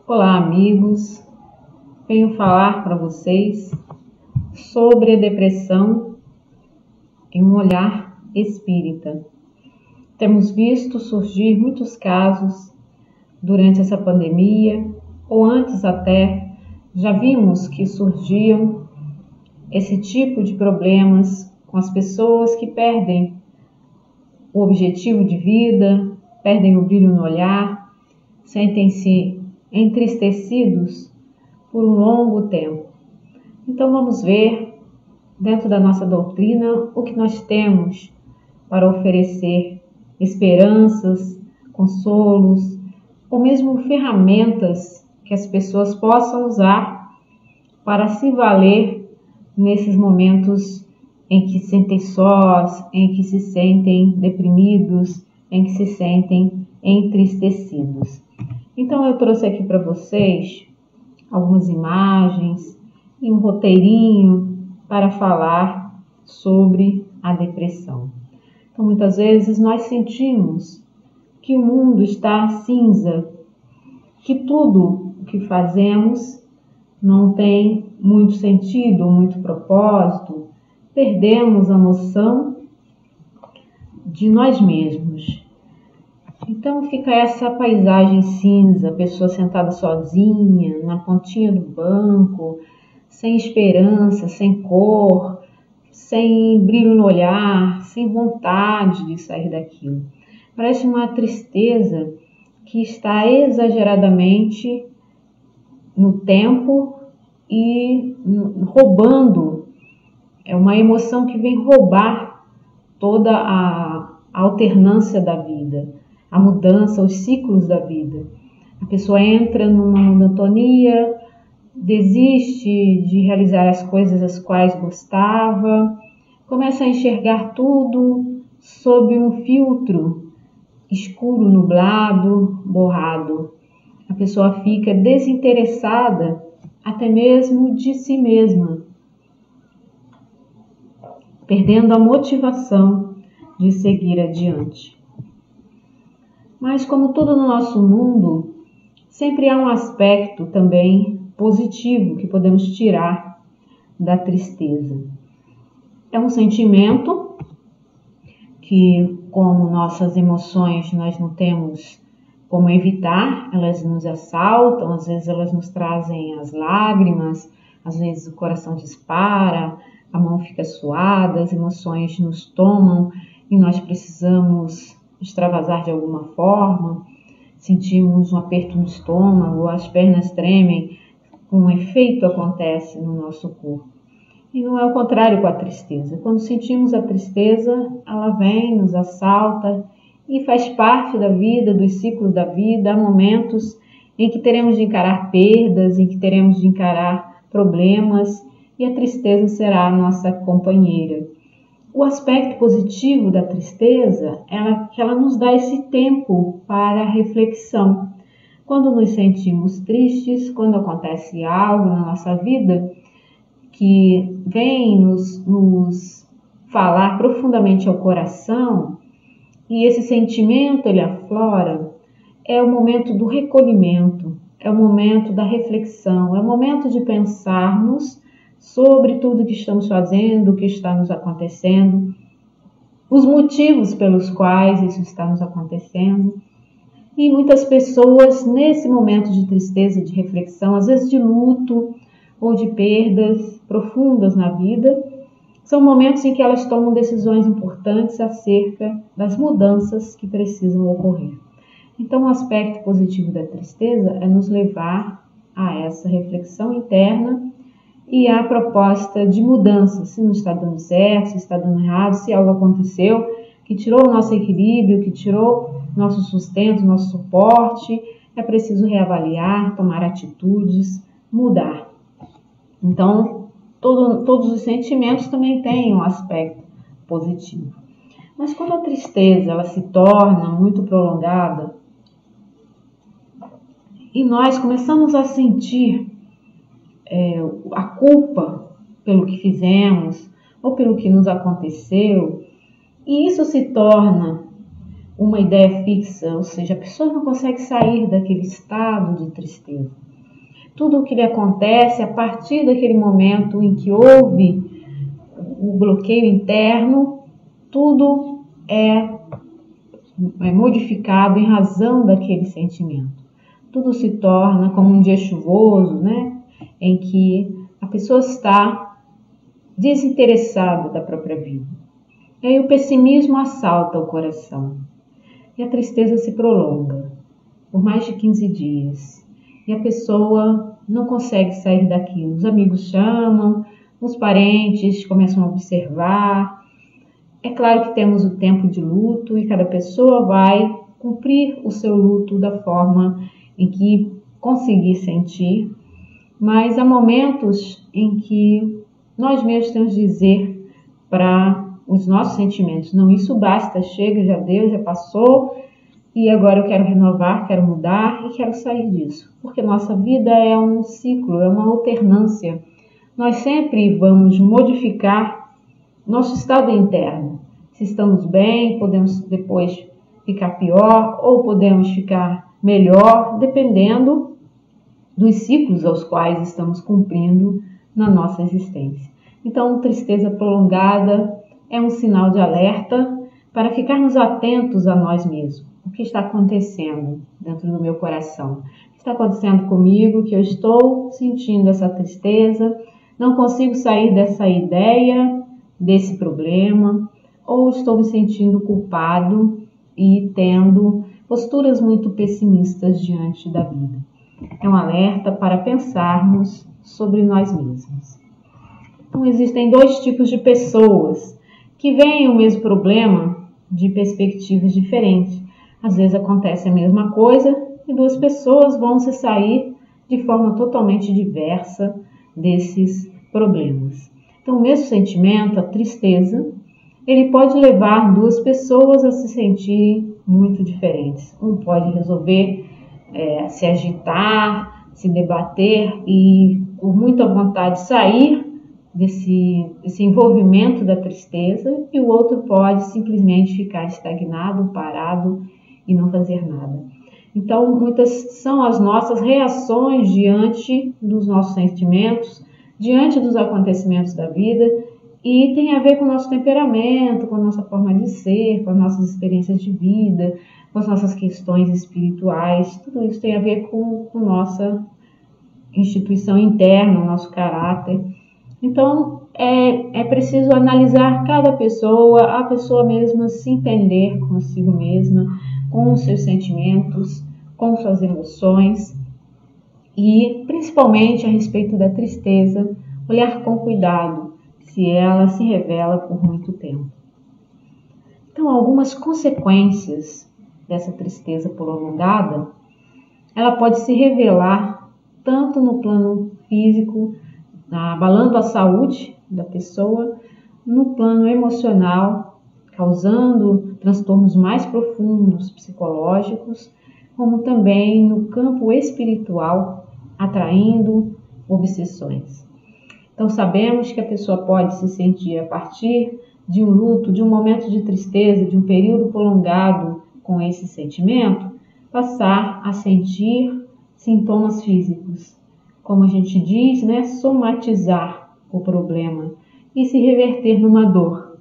Olá, amigos. Venho falar para vocês sobre a depressão em um olhar espírita. Temos visto surgir muitos casos durante essa pandemia, ou antes até, já vimos que surgiam esse tipo de problemas com as pessoas que perdem o objetivo de vida, perdem o brilho no olhar, sentem-se entristecidos por um longo tempo. Então vamos ver, dentro da nossa doutrina, o que nós temos para oferecer esperanças, consolos, ou mesmo ferramentas que as pessoas possam usar para se valer nesses momentos em que se sentem sós, em que se sentem deprimidos, em que se sentem entristecidos. Então eu trouxe aqui para vocês algumas imagens e um roteirinho para falar sobre a depressão. Então muitas vezes nós sentimos que o mundo está cinza, que tudo o que fazemos não tem muito sentido, muito propósito, perdemos a noção de nós mesmos. Então fica essa paisagem cinza, a pessoa sentada sozinha, na pontinha do banco, sem esperança, sem cor, sem brilho no olhar, sem vontade de sair daquilo. Parece uma tristeza que está exageradamente no tempo e roubando. É uma emoção que vem roubar toda a alternância da vida, a mudança, os ciclos da vida. A pessoa entra numa monotonia, desiste de realizar as coisas as quais gostava, começa a enxergar tudo sob um filtro escuro, nublado, borrado. A pessoa fica desinteressada até mesmo de si mesma, perdendo a motivação de seguir adiante. Mas como tudo no nosso mundo, sempre há um aspecto também positivo que podemos tirar da tristeza. É um sentimento que, como nossas emoções, nós não temos como evitar, elas nos assaltam, às vezes elas nos trazem as lágrimas, às vezes o coração dispara, a mão fica suada, as emoções nos tomam e nós precisamos extravasar de alguma forma, sentimos um aperto no estômago, as pernas tremem, um efeito acontece no nosso corpo. E não é o contrário com a tristeza. Quando sentimos a tristeza, ela vem, nos assalta e faz parte da vida, dos ciclos da vida. Há momentos em que teremos de encarar perdas, em que teremos de encarar problemas e a tristeza será a nossa companheira. O aspecto positivo da tristeza é que ela nos dá esse tempo para reflexão. Quando nos sentimos tristes, quando acontece algo na nossa vida que vem nos falar profundamente ao coração e esse sentimento ele aflora, é o momento do recolhimento, é o momento da reflexão, é o momento de pensarmos sobre tudo que estamos fazendo, o que está nos acontecendo, os motivos pelos quais isso está nos acontecendo. E muitas pessoas, nesse momento de tristeza, de reflexão, às vezes de luto ou de perdas profundas na vida, são momentos em que elas tomam decisões importantes acerca das mudanças que precisam ocorrer. Então, o aspecto positivo da tristeza é nos levar a essa reflexão interna e a proposta de mudança, se não está dando certo, se está dando errado, se algo aconteceu que tirou o nosso equilíbrio, que tirou nosso sustento, nosso suporte, é preciso reavaliar, tomar atitudes, mudar. Então, todos os sentimentos também têm um aspecto positivo. Mas quando a tristeza ela se torna muito prolongada e nós começamos a sentir a culpa pelo que fizemos ou pelo que nos aconteceu, e isso se torna uma ideia fixa, ou seja, a pessoa não consegue sair daquele estado de tristeza. Tudo o que lhe acontece a partir daquele momento em que houve o bloqueio interno, tudo é modificado em razão daquele sentimento. Tudo se torna como um dia chuvoso, né? Em que a pessoa está desinteressada da própria vida. E aí o pessimismo assalta o coração. E a tristeza se prolonga por mais de 15 dias. E a pessoa não consegue sair daquilo. Os amigos chamam, os parentes começam a observar. É claro que temos o tempo de luto e cada pessoa vai cumprir o seu luto da forma em que conseguir sentir. Mas há momentos em que nós mesmos temos de dizer para os nossos sentimentos: não, isso basta, chega, já deu, já passou, e agora eu quero renovar, quero mudar e quero sair disso. Porque nossa vida é um ciclo, é uma alternância. Nós sempre vamos modificar nosso estado interno. Se estamos bem, podemos depois ficar pior ou podemos ficar melhor, dependendo dos ciclos aos quais estamos cumprindo na nossa existência. Então, tristeza prolongada é um sinal de alerta para ficarmos atentos a nós mesmos. O que está acontecendo dentro do meu coração? O que está acontecendo comigo que eu estou sentindo essa tristeza? Não consigo sair dessa ideia, desse problema, ou estou me sentindo culpado e tendo posturas muito pessimistas diante da vida. É um alerta para pensarmos sobre nós mesmos. Então, existem dois tipos de pessoas que veem o mesmo problema de perspectivas diferentes. Às vezes acontece a mesma coisa e duas pessoas vão se sair de forma totalmente diversa desses problemas. Então, o mesmo sentimento, a tristeza, ele pode levar duas pessoas a se sentirem muito diferentes. Um pode resolver se agitar, se debater e, por muita vontade, sair desse envolvimento da tristeza, e o outro pode simplesmente ficar estagnado, parado e não fazer nada. Então, muitas são as nossas reações diante dos nossos sentimentos, diante dos acontecimentos da vida, e tem a ver com o nosso temperamento, com a nossa forma de ser, com as nossas experiências de vida, com as nossas questões espirituais. Tudo isso tem a ver com nossa instituição interna, o nosso caráter. Então, é preciso analisar cada pessoa, a pessoa mesma se entender consigo mesma, com os seus sentimentos, com suas emoções e, principalmente, a respeito da tristeza, olhar com cuidado se ela se revela por muito tempo. Então, algumas consequências dessa tristeza prolongada, ela pode se revelar tanto no plano físico, abalando a saúde da pessoa, no plano emocional, causando transtornos mais profundos psicológicos, como também no campo espiritual, atraindo obsessões. Então, sabemos que a pessoa pode se sentir, a partir de um luto, de um momento de tristeza, de um período prolongado com esse sentimento, passar a sentir sintomas físicos. Como a gente diz, né, somatizar o problema e se reverter numa dor.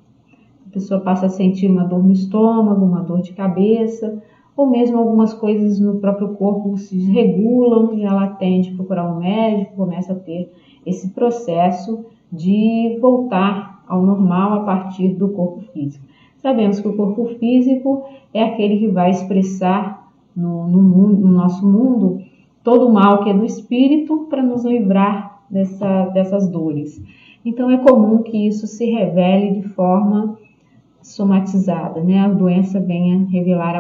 A pessoa passa a sentir uma dor no estômago, uma dor de cabeça, ou mesmo algumas coisas no próprio corpo se desregulam e ela tende a procurar um médico, começa a ter esse processo de voltar ao normal a partir do corpo físico. Sabemos que o corpo físico é aquele que vai expressar no nosso mundo todo o mal que é do espírito para nos livrar dessas dores. Então é comum que isso se revele de forma somatizada, né? A doença venha revelar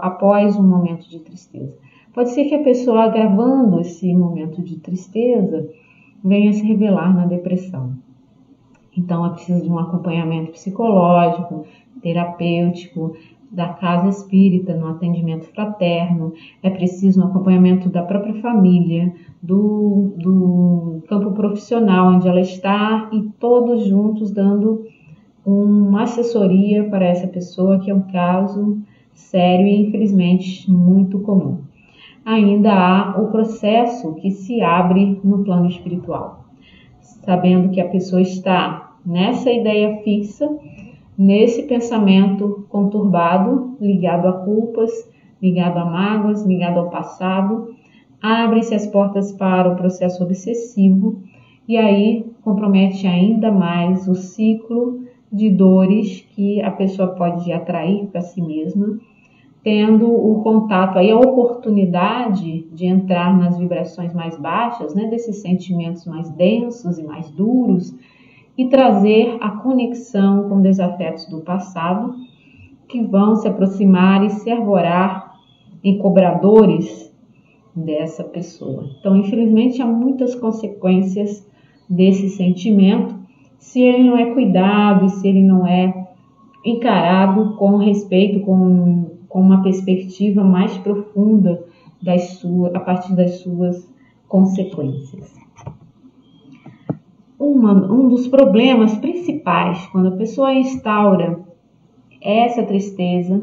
após um momento de tristeza. Pode ser que a pessoa, agravando esse momento de tristeza, venha se revelar na depressão. Então é preciso de um acompanhamento psicológico, terapêutico, da casa espírita, no atendimento fraterno. É preciso um acompanhamento da própria família, do campo profissional onde ela está, e todos juntos dando uma assessoria para essa pessoa, que é um caso sério e, infelizmente, muito comum. Ainda há o processo que se abre no plano espiritual, sabendo que a pessoa está nessa ideia fixa, nesse pensamento conturbado, ligado a culpas, ligado a mágoas, ligado ao passado, abrem-se as portas para o processo obsessivo e aí compromete ainda mais o ciclo de dores que a pessoa pode atrair para si mesma, tendo o contato, aí a oportunidade de entrar nas vibrações mais baixas, né, desses sentimentos mais densos e mais duros, e trazer a conexão com desafetos do passado, que vão se aproximar e se arvorar em cobradores dessa pessoa. Então, infelizmente, há muitas consequências desse sentimento, se ele não é cuidado e se ele não é encarado com respeito, com uma perspectiva mais profunda a partir das suas consequências. Um dos problemas principais quando a pessoa instaura essa tristeza,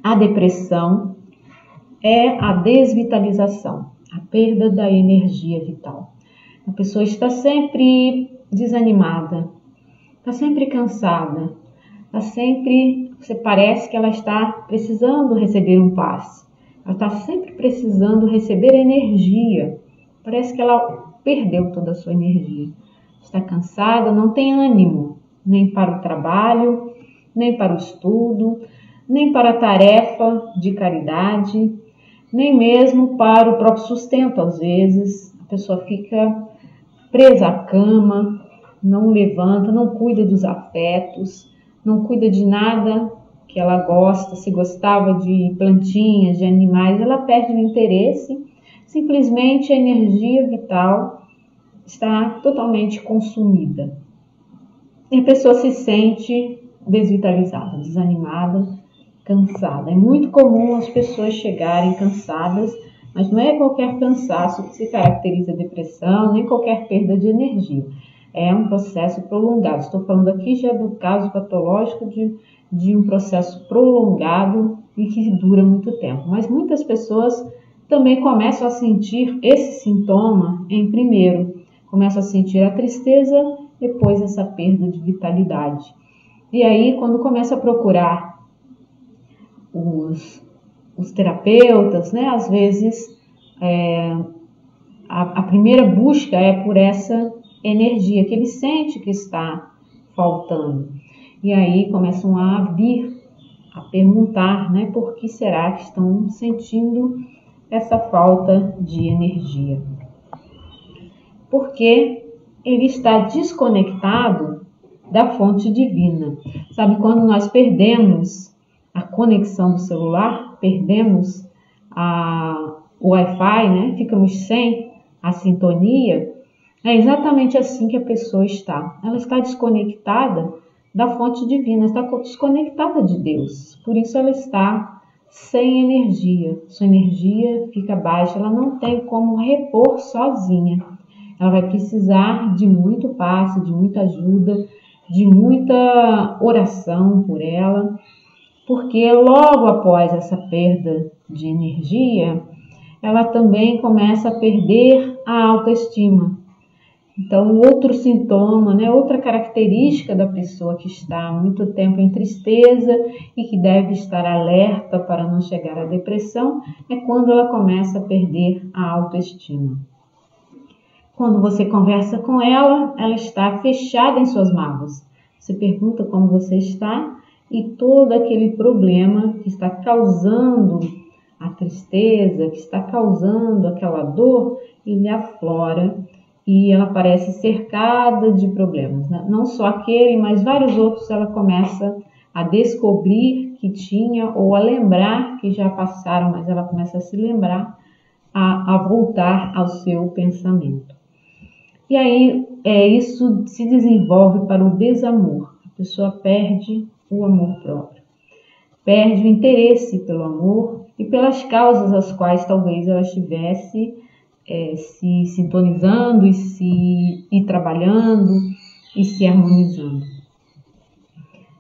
a depressão, é a desvitalização, a perda da energia vital. A pessoa está sempre desanimada, está sempre cansada, você parece que ela está precisando receber um passe, ela está sempre precisando receber energia, parece que ela perdeu toda a sua energia, está cansada, não tem ânimo, nem para o trabalho, nem para o estudo, nem para a tarefa de caridade, nem mesmo para o próprio sustento. Às vezes a pessoa fica presa à cama, não levanta, não cuida dos afetos, não cuida de nada que ela gosta. Se gostava de plantinhas, de animais, ela perde o interesse. Simplesmente a energia vital está totalmente consumida. E a pessoa se sente desvitalizada, desanimada, cansada. É muito comum as pessoas chegarem cansadas, mas não é qualquer cansaço que se caracteriza a depressão, nem qualquer perda de energia. É um processo prolongado. Estou falando aqui já do caso patológico de um processo prolongado e que dura muito tempo. Mas muitas pessoas também começam a sentir esse sintoma em primeiro. Começam a sentir a tristeza, depois essa perda de vitalidade. E aí, quando começa a procurar os terapeutas, né, às vezes a primeira busca é por essa energia que ele sente que está faltando. E aí começam a vir, a perguntar, né, por que será que estão sentindo essa falta de energia? Porque ele está desconectado da fonte divina. Sabe, quando nós perdemos a conexão do celular, perdemos o Wi-Fi, né? Ficamos sem a sintonia, é exatamente assim que a pessoa está. Ela está desconectada da fonte divina, está desconectada de Deus. Por isso ela está sem energia. Sua energia fica baixa, ela não tem como repor sozinha. Ela vai precisar de muito passe, de muita ajuda, de muita oração por ela, porque logo após essa perda de energia, ela também começa a perder a autoestima. Então, outro sintoma, né, outra característica da pessoa que está há muito tempo em tristeza e que deve estar alerta para não chegar à depressão, é quando ela começa a perder a autoestima. Quando você conversa com ela, ela está fechada em suas mágoas. Você pergunta como você está e todo aquele problema que está causando a tristeza, que está causando aquela dor, ele aflora e ela parece cercada de problemas, né? Não só aquele, mas vários outros ela começa a descobrir que tinha ou a lembrar que já passaram, mas ela começa a se lembrar, a voltar ao seu pensamento. E aí isso se desenvolve para o desamor. A pessoa perde o amor próprio, perde o interesse pelo amor e pelas causas às quais talvez ela estivesse se sintonizando e trabalhando e se harmonizando.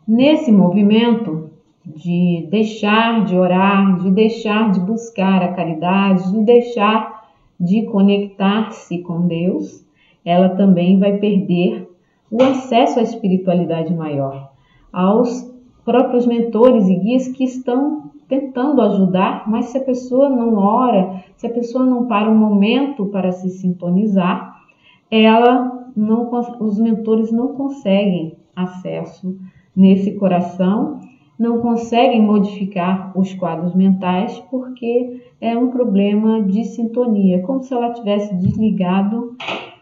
Nesse movimento, de deixar de orar, de deixar de buscar a caridade, de deixar de conectar-se com Deus, ela também vai perder o acesso à espiritualidade maior, aos próprios mentores e guias que estão tentando ajudar, mas se a pessoa não ora, se a pessoa não para um momento para se sintonizar, os mentores não conseguem acesso nesse coração, não conseguem modificar os quadros mentais, porque é um problema de sintonia, como se ela tivesse desligado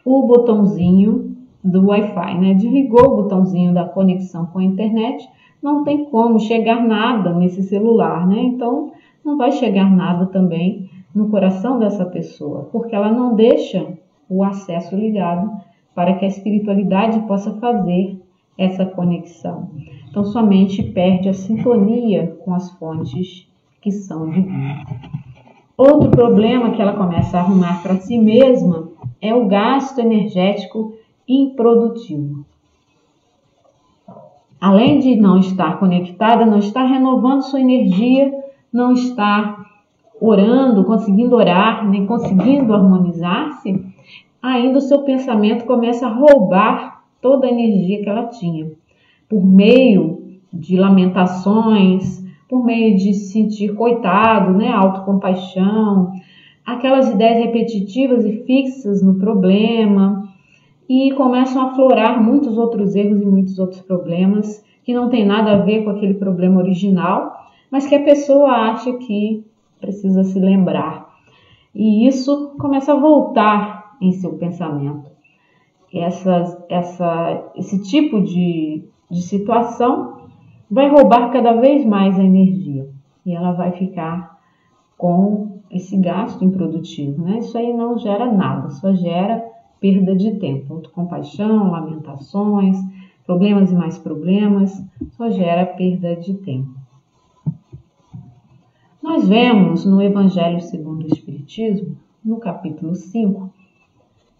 o botãozinho do Wi-Fi, né? Desligou o botãozinho da conexão com a internet, não tem como chegar nada nesse celular, né? Então, não vai chegar nada também no coração dessa pessoa, porque ela não deixa o acesso ligado para que a espiritualidade possa fazer essa conexão. Então, sua mente perde a sintonia com as fontes que são divinas. Outro problema que ela começa a arrumar para si mesma é o gasto energético improdutivo. Além de não estar conectada, não estar renovando sua energia, não estar orando, conseguindo orar, nem conseguindo harmonizar-se, ainda o seu pensamento começa a roubar toda a energia que ela tinha. Por meio de lamentações, por meio de se sentir coitado, né, autocompaixão, aquelas ideias repetitivas e fixas no problema, e começam a aflorar muitos outros erros e muitos outros problemas que não tem nada a ver com aquele problema original, mas que a pessoa acha que precisa se lembrar. E isso começa a voltar em seu pensamento. Esse tipo de situação vai roubar cada vez mais a energia e ela vai ficar com esse gasto improdutivo, né? Isso aí não gera nada, só gera perda de tempo. Autocompaixão, lamentações, problemas e mais problemas, só gera perda de tempo. Nós vemos no Evangelho segundo o Espiritismo, no capítulo 5,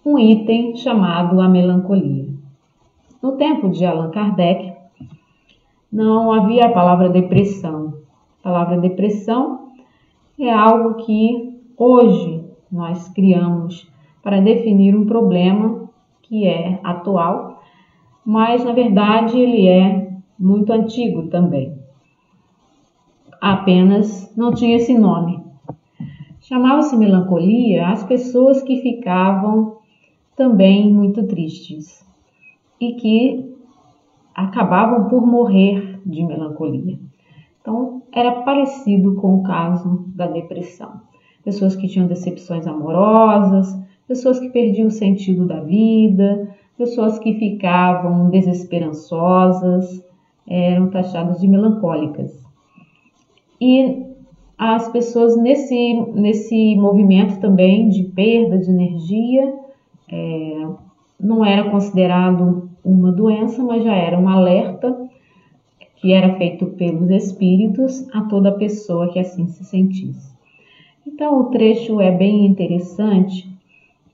um item chamado a melancolia. No tempo de Allan Kardec, não havia a palavra depressão. A palavra depressão é algo que hoje nós criamos para definir um problema que é atual, mas na verdade ele é muito antigo também. Apenas não tinha esse nome. Chamava-se melancolia as pessoas que ficavam também muito tristes e que acabavam por morrer de melancolia. Então, era parecido com o caso da depressão. Pessoas que tinham decepções amorosas, pessoas que perdiam o sentido da vida, pessoas que ficavam desesperançosas, eram taxadas de melancólicas. E as pessoas nesse movimento também de perda de energia, não era considerado uma doença, mas já era um alerta que era feito pelos espíritos a toda pessoa que assim se sentisse. Então, o trecho é bem interessante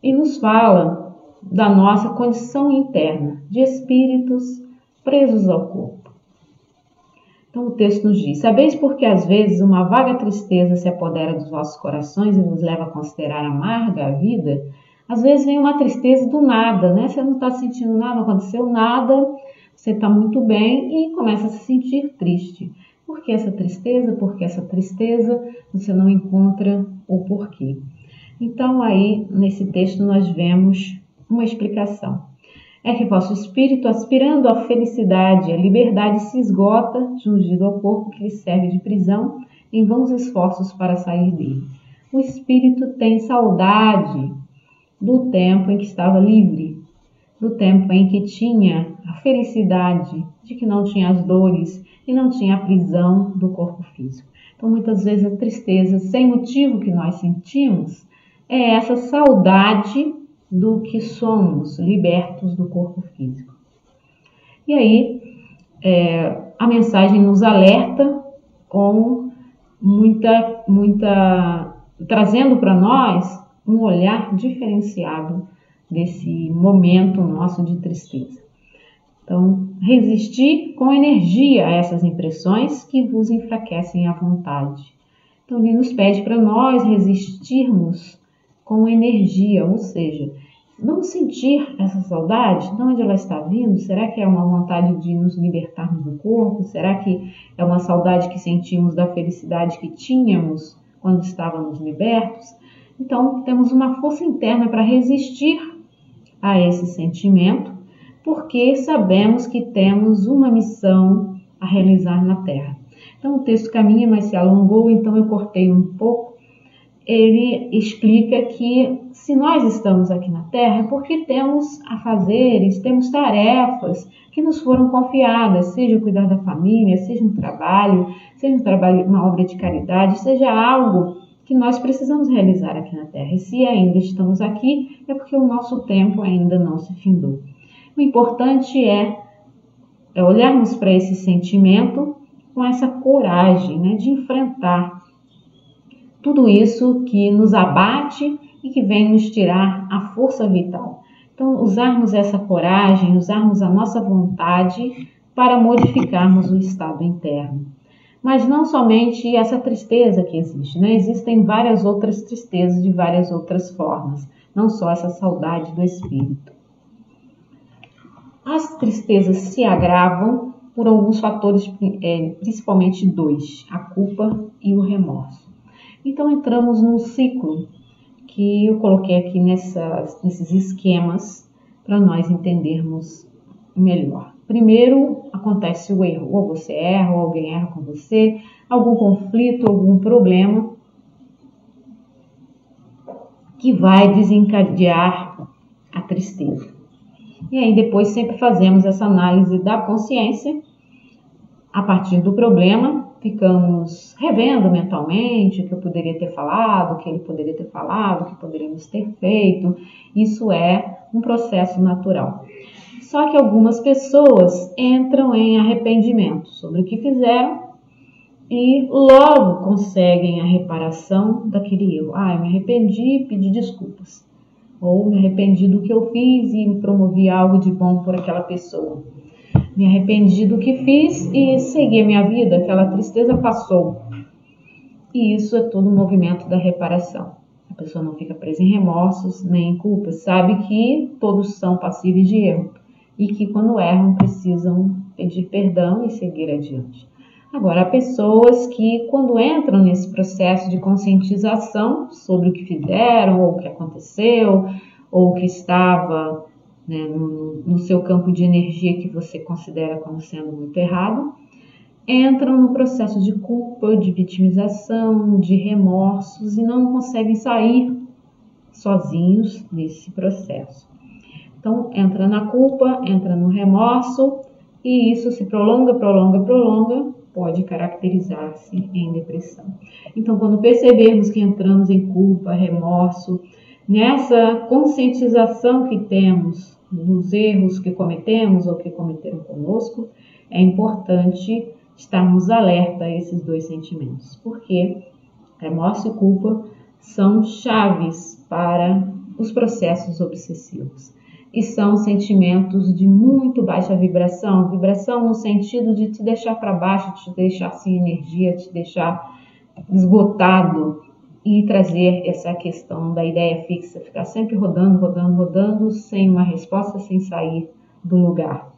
e nos fala da nossa condição interna de espíritos presos ao corpo. Então, o texto nos diz: sabeis porque às vezes uma vaga tristeza se apodera dos vossos corações e nos leva a considerar amarga a vida? Às vezes vem uma tristeza do nada, né? Você não está sentindo nada, não aconteceu nada, você está muito bem e começa a se sentir triste. Por que essa tristeza? Porque essa tristeza você não encontra o porquê. Então, aí, nesse texto, nós vemos uma explicação. É que vosso espírito, aspirando à felicidade, à liberdade, se esgota, jungido ao corpo que lhe serve de prisão, em vãos esforços para sair dele. O espírito tem saudade do tempo em que estava livre, do tempo em que tinha a felicidade de que não tinha as dores e não tinha a prisão do corpo físico. Então, muitas vezes, a tristeza sem motivo que nós sentimos é essa saudade do que somos, libertos do corpo físico. E aí, a mensagem nos alerta com trazendo para nós um olhar diferenciado desse momento nosso de tristeza. Então, resistir com energia a essas impressões que vos enfraquecem a vontade. Então, ele nos pede para nós resistirmos com energia, ou seja, vamos sentir essa saudade, de onde ela está vindo? Será que é uma vontade de nos libertarmos do corpo? Será que é uma saudade que sentimos da felicidade que tínhamos quando estávamos libertos? Então, temos uma força interna para resistir a esse sentimento, porque sabemos que temos uma missão a realizar na Terra. Então, o texto caminha, mas se alongou, então eu cortei um pouco. Ele explica que se nós estamos aqui na Terra é porque temos afazeres, temos tarefas que nos foram confiadas, seja cuidar da família, seja um trabalho, uma obra de caridade, seja algo que nós precisamos realizar aqui na Terra. E se ainda estamos aqui, é porque o nosso tempo ainda não se findou. O importante é olharmos para esse sentimento com essa coragem, né, de enfrentar tudo isso que nos abate e que vem nos tirar a força vital. Então, usarmos essa coragem, usarmos a nossa vontade para modificarmos o estado interno. Mas não somente essa tristeza que existe, né? Existem várias outras tristezas de várias outras formas, não só essa saudade do espírito. As tristezas se agravam por alguns fatores, principalmente dois, a culpa e o remorso. Então entramos num ciclo que eu coloquei aqui nesses esquemas para nós entendermos melhor. Primeiro acontece o erro, ou você erra, ou alguém erra com você, algum conflito, algum problema que vai desencadear a tristeza. E aí depois sempre fazemos essa análise da consciência. A partir do problema, ficamos revendo mentalmente o que eu poderia ter falado, o que ele poderia ter falado, o que poderíamos ter feito. Isso é um processo natural. Só que algumas pessoas entram em arrependimento sobre o que fizeram e logo conseguem a reparação daquele erro. Eu me arrependi e pedi desculpas. Ou me arrependi do que eu fiz e promovi algo de bom por aquela pessoa. Me arrependi do que fiz e segui a minha vida, aquela tristeza passou. E isso é todo um movimento da reparação. A pessoa não fica presa em remorsos nem em culpas, sabe que todos são passíveis de erro e que quando erram precisam pedir perdão e seguir adiante. Agora, há pessoas que quando entram nesse processo de conscientização sobre o que fizeram ou o que aconteceu ou o que estava no seu campo de energia que você considera como sendo muito errado, entram no processo de culpa, de vitimização, de remorsos e não conseguem sair sozinhos desse processo. Então, entra na culpa, entra no remorso e isso se prolonga, pode caracterizar-se em depressão. Então, quando percebermos que entramos em culpa, remorso, nessa conscientização que temos dos erros que cometemos ou que cometeram conosco, é importante estarmos alerta a esses dois sentimentos, porque remorso e culpa são chaves para os processos obsessivos e são sentimentos de muito baixa vibração, vibração no sentido de te deixar para baixo, te deixar sem energia, te deixar esgotado e trazer essa questão da ideia fixa, ficar sempre rodando, sem uma resposta, sem sair do lugar.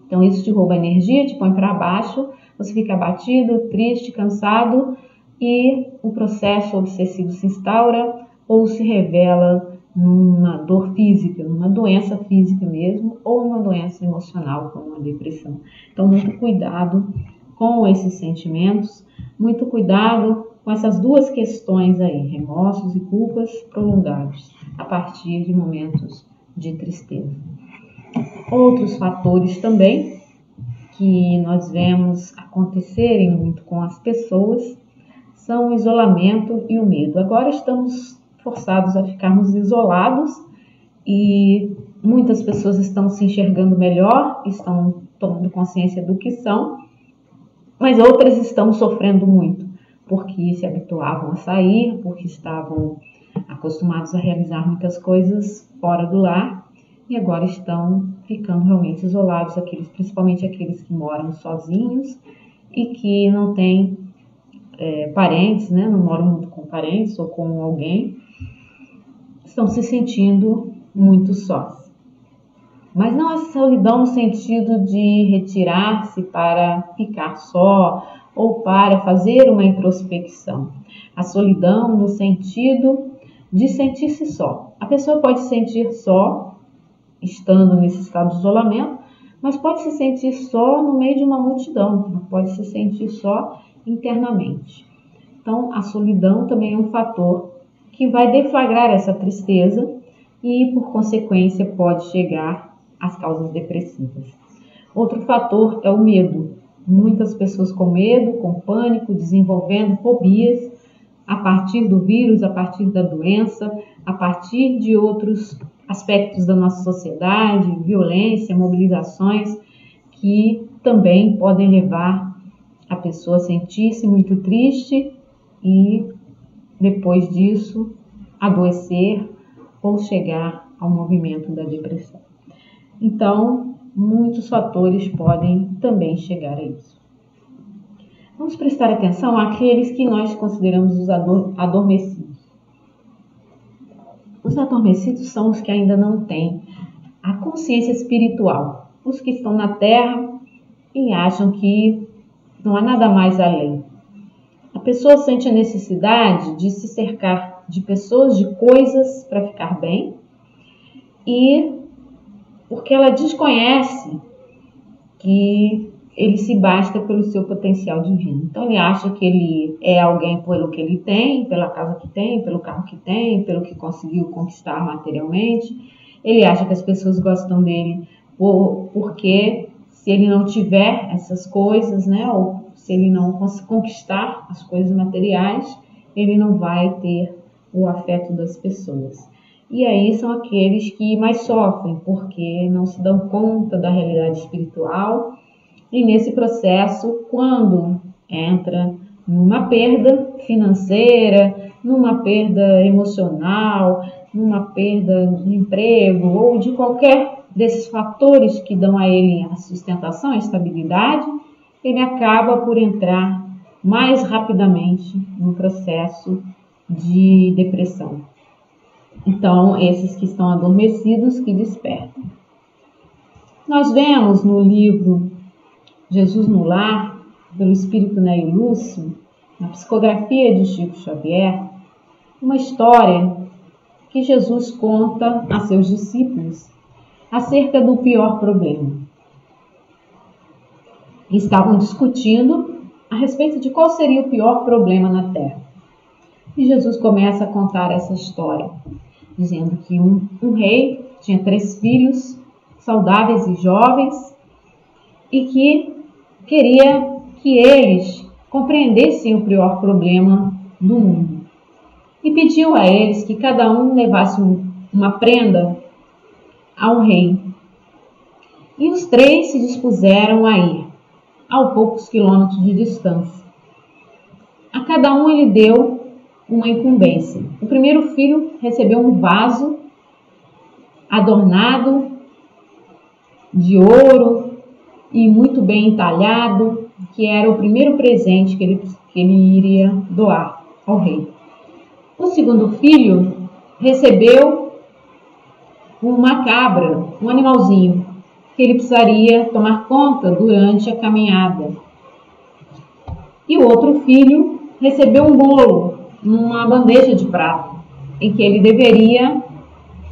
Então isso te rouba energia, te põe para baixo, você fica abatido, triste, cansado e o processo obsessivo se instaura ou se revela numa dor física, numa doença física mesmo, ou numa doença emocional, como a depressão. Então, muito cuidado com esses sentimentos, muito cuidado com essas duas questões aí, remorsos e culpas prolongados, a partir de momentos de tristeza. Outros fatores também que nós vemos acontecerem muito com as pessoas são o isolamento e o medo. Agora estamos forçados a ficarmos isolados e muitas pessoas estão se enxergando melhor, estão tomando consciência do que são, mas outras estão sofrendo muito, porque se habituavam a sair, porque estavam acostumados a realizar muitas coisas fora do lar e agora estão ficando realmente isolados, principalmente aqueles que moram sozinhos e que não têm parentes, né? Não moram muito com parentes ou com alguém, estão se sentindo muito sós. Mas não a solidão no sentido de retirar-se para ficar só ou para fazer uma introspecção. A solidão no sentido de sentir-se só. A pessoa pode se sentir só, estando nesse estado de isolamento, mas pode se sentir só no meio de uma multidão, pode se sentir só internamente. Então, a solidão também é um fator que vai deflagrar essa tristeza e, por consequência, pode chegar às causas depressivas. Outro fator é o medo. Muitas pessoas com medo, com pânico, desenvolvendo fobias a partir do vírus, a partir da doença, a partir de outros aspectos da nossa sociedade, violência, mobilizações, que também podem levar a pessoa a sentir-se muito triste e, depois disso, adoecer ou chegar ao movimento da depressão. Então, muitos fatores podem também chegar a isso. Vamos prestar atenção àqueles que nós consideramos os adormecidos. Os adormecidos são os que ainda não têm a consciência espiritual, os que estão na Terra e acham que não há nada mais além. A pessoa sente a necessidade de se cercar de pessoas, de coisas para ficar bem, e porque ela desconhece que ele se basta pelo seu potencial divino. Então ele acha que ele é alguém pelo que ele tem, pela casa que tem, pelo carro que tem, pelo que conseguiu conquistar materialmente. Ele acha que as pessoas gostam dele porque se ele não tiver essas coisas, né, ou se ele não conquistar as coisas materiais, ele não vai ter o afeto das pessoas. E aí são aqueles que mais sofrem, porque não se dão conta da realidade espiritual. E nesse processo, quando entra numa perda financeira, numa perda emocional, numa perda de emprego ou de qualquer desses fatores que dão a ele a sustentação, a estabilidade, ele acaba por entrar mais rapidamente no processo de depressão. Então, esses que estão adormecidos, que despertam. Nós vemos no livro Jesus no Lar, pelo Espírito Neio Lúcio, na psicografia de Chico Xavier, uma história que Jesus conta a seus discípulos acerca do pior problema. Estavam discutindo a respeito de qual seria o pior problema na Terra. E Jesus começa a contar essa história, dizendo que um rei tinha 3 filhos saudáveis e jovens e que queria que eles compreendessem o pior problema do mundo. E pediu a eles que cada um levasse uma prenda ao rei. E os 3 se dispuseram a ir, a poucos quilômetros de distância. A cada um ele deu uma incumbência. O primeiro filho recebeu um vaso adornado de ouro e muito bem entalhado, que era o primeiro presente que ele iria doar ao rei. O segundo filho recebeu uma cabra, um animalzinho, que ele precisaria tomar conta durante a caminhada. E o outro filho recebeu um bolo numa bandeja de prata, em que ele deveria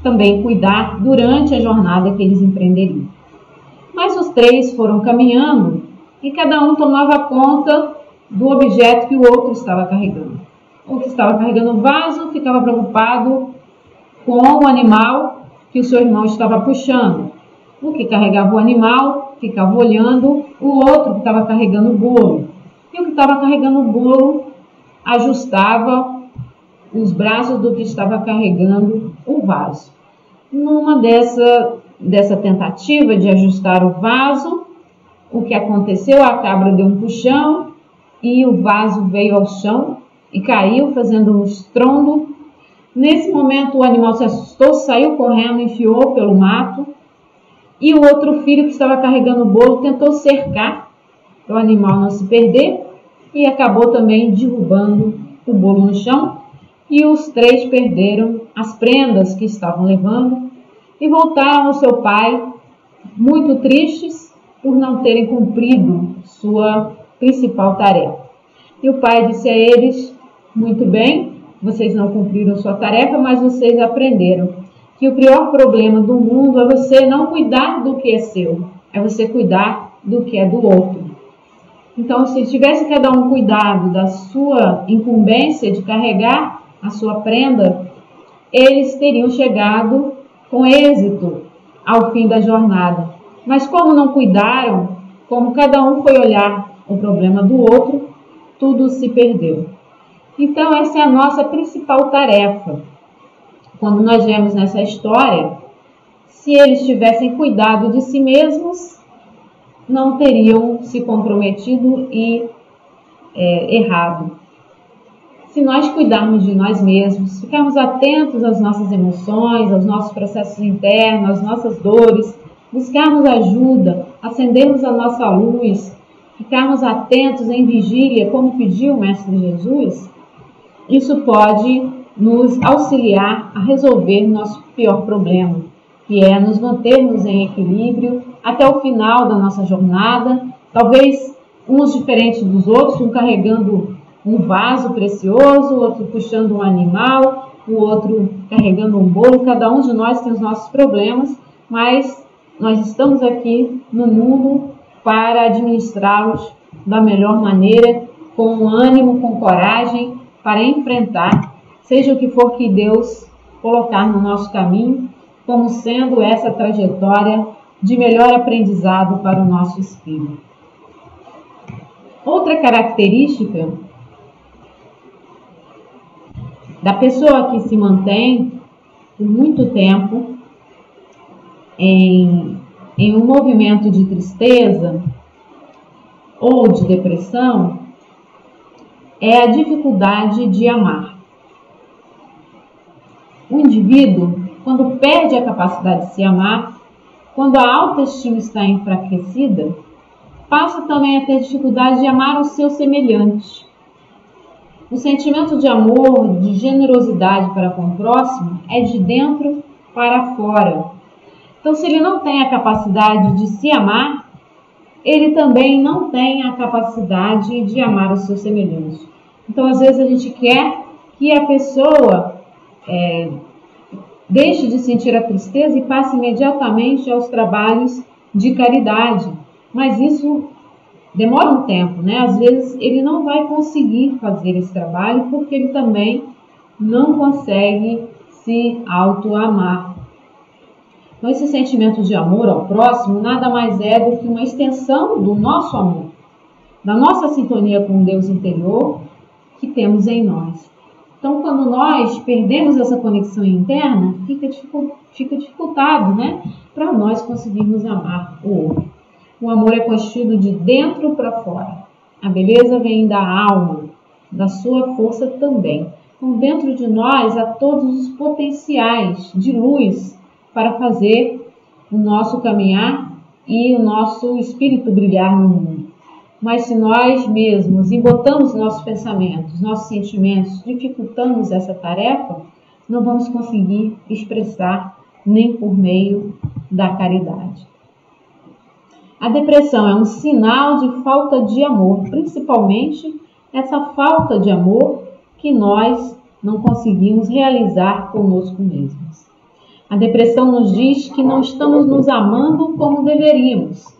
também cuidar durante a jornada que eles empreenderiam. Mas os 3 foram caminhando e cada um tomava conta do objeto que o outro estava carregando. O que estava carregando o vaso ficava preocupado com o animal que o seu irmão estava puxando. O que carregava o animal ficava olhando o outro que estava carregando o bolo. E o que estava carregando o bolo ajustava os braços do que estava carregando o vaso. Numa dessa tentativa de ajustar o vaso, o que aconteceu? A cabra deu um puxão e o vaso veio ao chão e caiu, fazendo um estrondo. Nesse momento o animal se assustou, saiu correndo, enfiou pelo mato, e o outro filho que estava carregando o bolo tentou cercar para o animal não se perder e acabou também derrubando o bolo no chão, e os 3 perderam as prendas que estavam levando e voltaram ao seu pai muito tristes por não terem cumprido sua principal tarefa. E o pai disse a eles: muito bem, vocês não cumpriram sua tarefa, mas vocês aprenderam que o pior problema do mundo é você não cuidar do que é seu, é você cuidar do que é do outro. Então, se tivesse cada um cuidado da sua incumbência de carregar a sua prenda, eles teriam chegado com êxito ao fim da jornada. Mas como não cuidaram, como cada um foi olhar o problema do outro, tudo se perdeu. Então, essa é a nossa principal tarefa. Quando nós vemos nessa história, se eles tivessem cuidado de si mesmos, não teriam se comprometido e errado. Se nós cuidarmos de nós mesmos, ficarmos atentos às nossas emoções, aos nossos processos internos, às nossas dores, buscarmos ajuda, acendermos a nossa luz, ficarmos atentos em vigília, como pediu o Mestre Jesus, isso pode nos auxiliar a resolver nosso pior problema, que é nos mantermos em equilíbrio até o final da nossa jornada, talvez uns diferentes dos outros, um carregando um vaso precioso, o outro puxando um animal, o outro carregando um bolo. Cada um de nós tem os nossos problemas, mas nós estamos aqui no mundo para administrá-los da melhor maneira, com ânimo, com coragem, para enfrentar, seja o que for que Deus colocar no nosso caminho, como sendo essa trajetória de melhor aprendizado para o nosso espírito. Outra característica da pessoa que se mantém por muito tempo em um movimento de tristeza ou de depressão é a dificuldade de amar. O indivíduo, quando perde a capacidade de se amar, quando a autoestima está enfraquecida, passa também a ter dificuldade de amar o seu semelhante. O sentimento de amor, de generosidade para com o próximo, é de dentro para fora. Então, se ele não tem a capacidade de se amar, ele também não tem a capacidade de amar o seu semelhante. Então, às vezes, a gente quer que a pessoa deixe de sentir a tristeza e passe imediatamente aos trabalhos de caridade. Mas isso demora um tempo, né? Às vezes ele não vai conseguir fazer esse trabalho porque ele também não consegue se auto-amar. Então, esse sentimento de amor ao próximo nada mais é do que uma extensão do nosso amor, da nossa sintonia com Deus interior que temos em nós. Então, quando nós perdemos essa conexão interna, fica dificultado, né, para nós conseguirmos amar o outro. O amor é constituído de dentro para fora. A beleza vem da alma, da sua força também. Então, dentro de nós há todos os potenciais de luz para fazer o nosso caminhar e o nosso espírito brilhar no mundo. Mas se nós mesmos embotamos nossos pensamentos, nossos sentimentos, dificultamos essa tarefa, não vamos conseguir expressar nem por meio da caridade. A depressão é um sinal de falta de amor, principalmente essa falta de amor que nós não conseguimos realizar conosco mesmos. A depressão nos diz que não estamos nos amando como deveríamos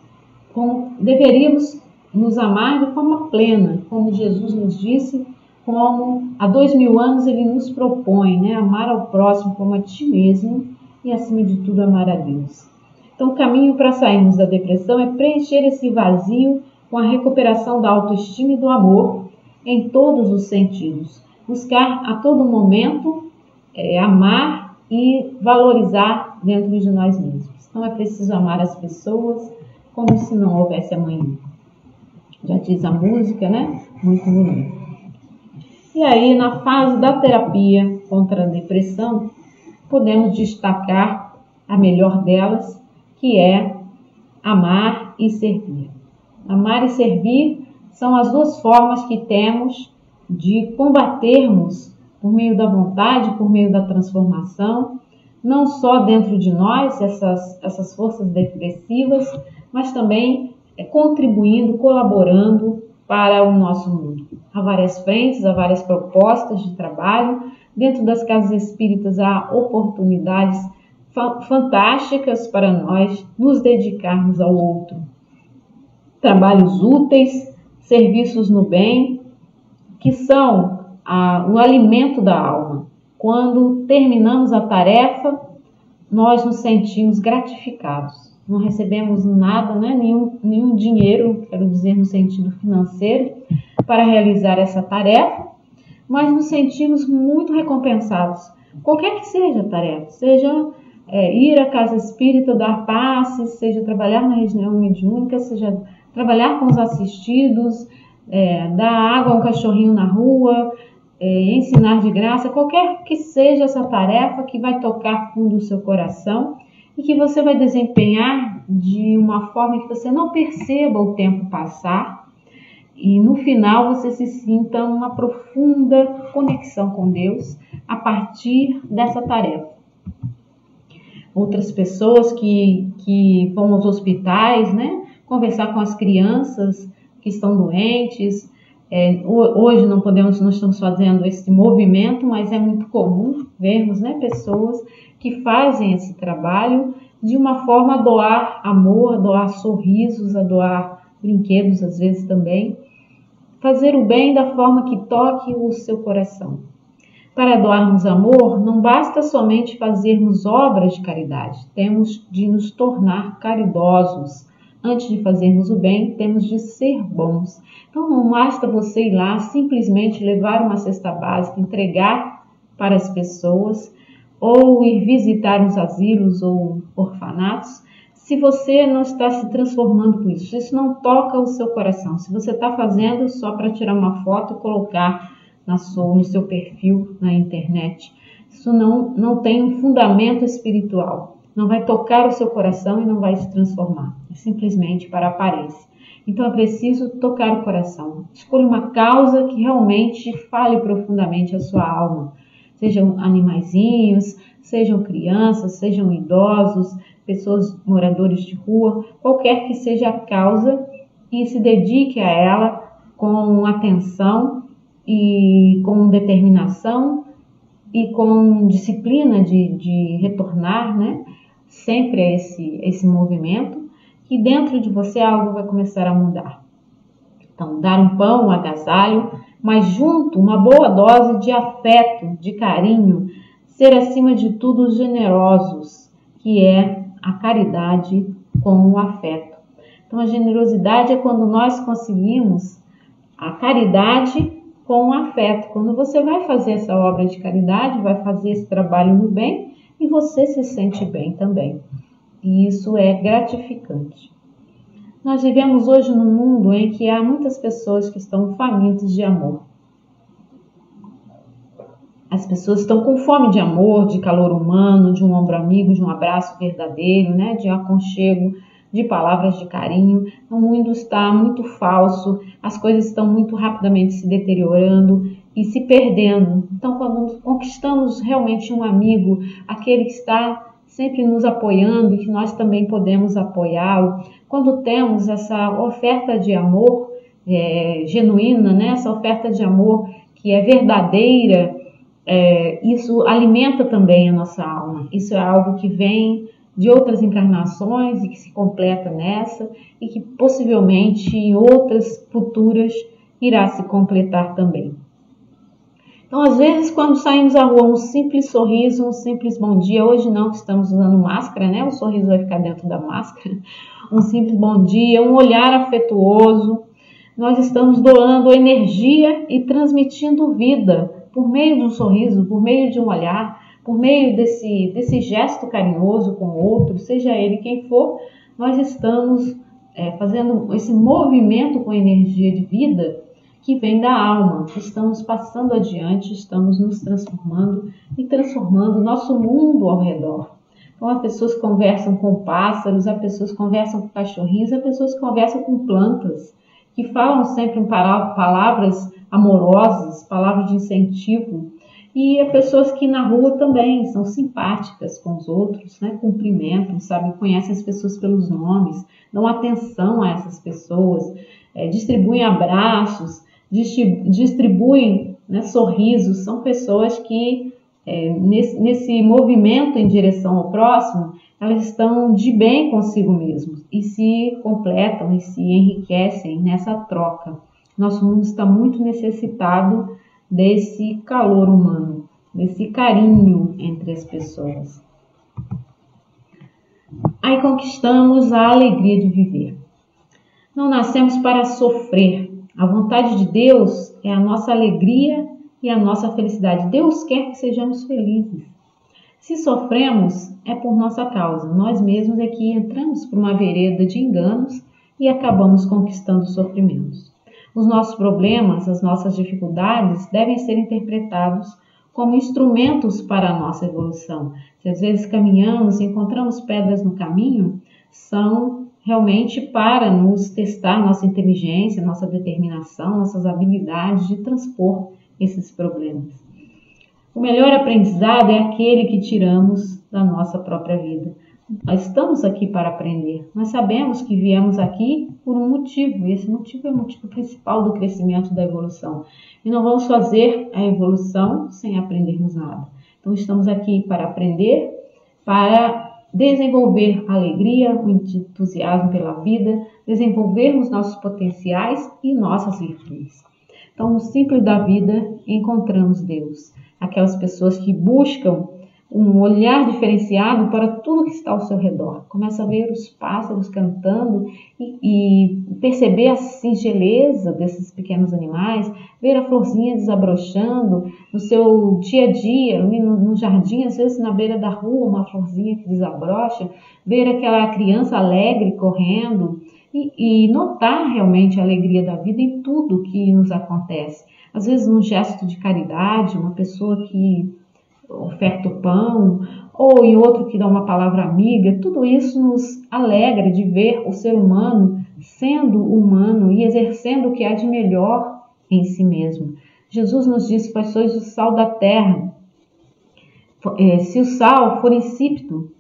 nos amar de forma plena, como Jesus nos disse, como há 2000 anos ele nos propõe, né? Amar ao próximo como a ti mesmo e, acima de tudo, amar a Deus. Então, o caminho para sairmos da depressão é preencher esse vazio com a recuperação da autoestima e do amor em todos os sentidos. Buscar a todo momento amar e valorizar dentro de nós mesmos. Então, é preciso amar as pessoas como se não houvesse amanhã. Já diz a música, né? Muito bonito. E aí, na fase da terapia contra a depressão, podemos destacar a melhor delas, que é amar e servir. Amar e servir são as duas formas que temos de combatermos por meio da vontade, por meio da transformação, não só dentro de nós, essas forças depressivas, mas também contribuindo, colaborando para o nosso mundo. Há várias frentes, há várias propostas de trabalho. Dentro das casas espíritas há oportunidades fantásticas para nós nos dedicarmos ao outro. Trabalhos úteis, serviços no bem, que são o alimento da alma. Quando terminamos a tarefa, nós nos sentimos gratificados. Não recebemos nada, né? nenhum dinheiro, quero dizer no sentido financeiro, para realizar essa tarefa, mas nos sentimos muito recompensados. Qualquer que seja a tarefa, seja ir à casa espírita, dar passes, seja trabalhar na região mediúnica, seja trabalhar com os assistidos, dar água a um cachorrinho na rua, ensinar de graça, qualquer que seja essa tarefa que vai tocar fundo o seu coração e que você vai desempenhar de uma forma que você não perceba o tempo passar e no final você se sinta uma profunda conexão com Deus a partir dessa tarefa. Outras pessoas que vão aos hospitais, né, conversar com as crianças que estão doentes. Hoje não estamos fazendo esse movimento, mas é muito comum vermos, né, pessoas que fazem esse trabalho de uma forma a doar amor, a doar sorrisos, a doar brinquedos às vezes também. Fazer o bem da forma que toque o seu coração. Para doarmos amor, não basta somente fazermos obras de caridade, temos de nos tornar caridosos. Antes de fazermos o bem, temos de ser bons. Então não basta você ir lá, simplesmente levar uma cesta básica, entregar para as pessoas, ou ir visitar os asilos ou orfanatos, se você não está se transformando com isso. Isso não toca o seu coração. Se você está fazendo só para tirar uma foto e colocar no seu perfil na internet, isso não tem um fundamento espiritual. Não vai tocar o seu coração e não vai se transformar. É simplesmente para a aparência. Então é preciso tocar o coração. Escolha uma causa que realmente fale profundamente a sua alma. Sejam animaizinhos, sejam crianças, sejam idosos, pessoas moradores de rua, qualquer que seja a causa, e se dedique a ela com atenção e com determinação e com disciplina de retornar, né, sempre a esse movimento, que dentro de você algo vai começar a mudar. Então, dar um pão, um agasalho, mas junto uma boa dose de afeto, de carinho, ser acima de tudo generosos, que é a caridade com o afeto. Então, a generosidade é quando nós conseguimos a caridade com o afeto. Quando você vai fazer essa obra de caridade, vai fazer esse trabalho no bem e você se sente bem também. E isso é gratificante. Nós vivemos hoje num mundo em que há muitas pessoas que estão famintas de amor. As pessoas estão com fome de amor, de calor humano, de um ombro amigo, de um abraço verdadeiro, né? De aconchego, de palavras de carinho. O mundo está muito falso, as coisas estão muito rapidamente se deteriorando e se perdendo. Então, quando conquistamos realmente um amigo, aquele que está sempre nos apoiando e que nós também podemos apoiá-lo, quando temos essa oferta de amor genuína, né? Essa oferta de amor que é verdadeira, isso alimenta também a nossa alma. Isso é algo que vem de outras encarnações e que se completa nessa e que possivelmente em outras futuras irá se completar também. Então, às vezes, quando saímos à rua, um simples sorriso, um simples bom dia, hoje não, que estamos usando máscara, né? O sorriso vai ficar dentro da máscara. Um simples bom dia, um olhar afetuoso. Nós estamos doando energia e transmitindo vida por meio de um sorriso, por meio de um olhar, por meio desse gesto carinhoso com o outro, seja ele quem for, nós estamos fazendo esse movimento com energia de vida que vem da alma. Estamos passando adiante, estamos nos transformando e transformando o nosso mundo ao redor. Então, há pessoas que conversam com pássaros, há pessoas que conversam com cachorrinhos, há pessoas que conversam com plantas, que falam sempre palavras amorosas, palavras de incentivo. E há pessoas que na rua também são simpáticas com os outros, né? Cumprimentam, sabe? Conhecem as pessoas pelos nomes, dão atenção a essas pessoas, distribuem abraços, distribuem, né, sorrisos. São pessoas que, nesse movimento em direção ao próximo, elas estão de bem consigo mesmos e se completam e se enriquecem nessa troca. Nosso mundo está muito necessitado desse calor humano, desse carinho entre as pessoas. Aí conquistamos a alegria de viver. Não nascemos para sofrer. A vontade de Deus é a nossa alegria e a nossa felicidade. Deus quer que sejamos felizes. Se sofremos, é por nossa causa. Nós mesmos é que entramos por uma vereda de enganos e acabamos conquistando sofrimentos. Os nossos problemas, as nossas dificuldades devem ser interpretados como instrumentos para a nossa evolução. Se às vezes caminhamos e encontramos pedras no caminho, são realmente para nos testar nossa inteligência, nossa determinação, nossas habilidades de transpor esses problemas. O melhor aprendizado é aquele que tiramos da nossa própria vida. Nós estamos aqui para aprender. Nós sabemos que viemos aqui por um motivo, e esse motivo é o motivo principal do crescimento da evolução. E não vamos fazer a evolução sem aprendermos nada. Então estamos aqui para aprender, para desenvolver a alegria, o entusiasmo pela vida, desenvolvermos nossos potenciais e nossas virtudes. Então, no simples da vida, encontramos Deus. Aquelas pessoas que buscam um olhar diferenciado para tudo que está ao seu redor. Começa a ver os pássaros cantando e perceber a singeleza desses pequenos animais, ver a florzinha desabrochando no seu dia a dia, no jardim, às vezes na beira da rua, uma florzinha que desabrocha, ver aquela criança alegre correndo e notar realmente a alegria da vida em tudo que nos acontece. Às vezes num gesto de caridade, uma pessoa que oferta o pão, ou em outro que dá uma palavra amiga, tudo isso nos alegra de ver o ser humano sendo humano e exercendo o que há de melhor em si mesmo. Jesus nos disse: "Vós sois o sal da terra. Se o sal for insípido,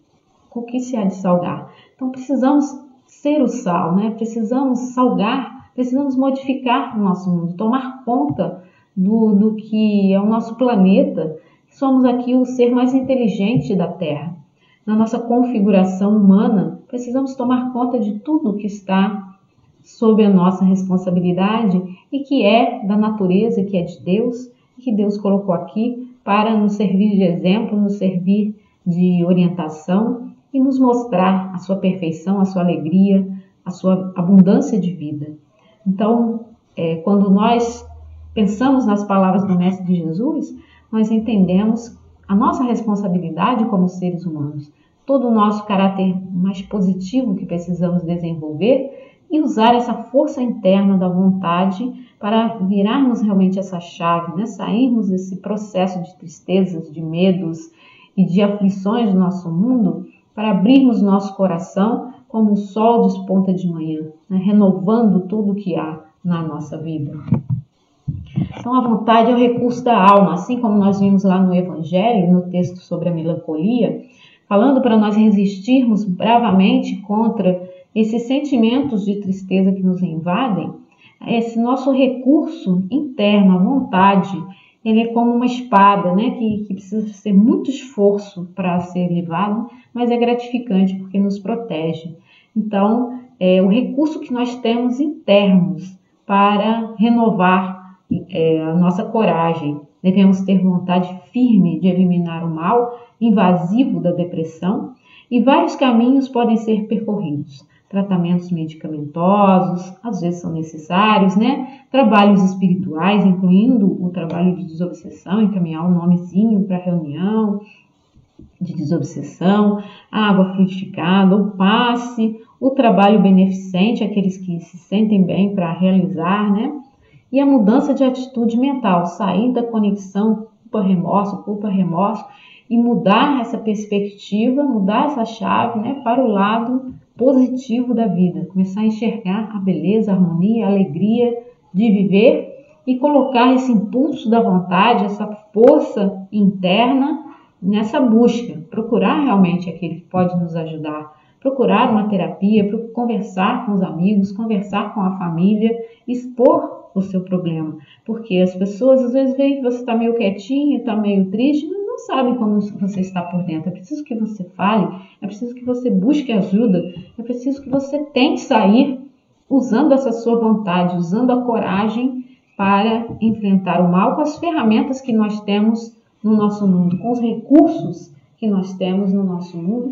com que se há de salgar?" Então precisamos ser o sal, né? Precisamos salgar, precisamos modificar o nosso mundo, tomar conta do que é o nosso planeta. Somos aqui o ser mais inteligente da Terra. Na nossa configuração humana, precisamos tomar conta de tudo que está sob a nossa responsabilidade e que é da natureza, que é de Deus, e que Deus colocou aqui para nos servir de exemplo, nos servir de orientação e nos mostrar a sua perfeição, a sua alegria, a sua abundância de vida. Então, quando nós pensamos nas palavras do Mestre de Jesus, nós entendemos a nossa responsabilidade como seres humanos, todo o nosso caráter mais positivo que precisamos desenvolver e usar essa força interna da vontade para virarmos realmente essa chave, né? Sairmos desse processo de tristezas, de medos e de aflições do nosso mundo para abrirmos nosso coração como o sol desponta de manhã, né? Renovando tudo que há na nossa vida. Então, a vontade é o recurso da alma, assim como nós vimos lá no Evangelho, no texto sobre a melancolia, falando para nós resistirmos bravamente contra esses sentimentos de tristeza que nos invadem. Esse nosso recurso interno, a vontade, ele é como uma espada, né, que precisa ser muito esforço para ser levado, mas é gratificante porque nos protege. Então, é o recurso que nós temos internos para renovar a nossa coragem. Devemos ter vontade firme de eliminar o mal invasivo da depressão e vários caminhos podem ser percorridos. Tratamentos medicamentosos, às vezes são necessários, né? Trabalhos espirituais, incluindo o trabalho de desobsessão, encaminhar um nomezinho para a reunião de desobsessão, a água fluidificada, o passe, o trabalho beneficente, aqueles que se sentem bem para realizar, né? E a mudança de atitude mental, sair da conexão culpa-remorso, e mudar essa perspectiva, mudar essa chave, né, para o lado positivo da vida. Começar a enxergar a beleza, a harmonia, a alegria de viver e colocar esse impulso da vontade, essa força interna nessa busca. Procurar realmente aquele que pode nos ajudar. Procurar uma terapia, conversar com os amigos, conversar com a família, expor o seu problema. Porque as pessoas às vezes veem que você está meio quietinho, está meio triste, mas não sabem como você está por dentro. É preciso que você fale, é preciso que você busque ajuda, é preciso que você tente sair usando essa sua vontade, usando a coragem para enfrentar o mal com as ferramentas que nós temos no nosso mundo, com os recursos que nós temos no nosso mundo.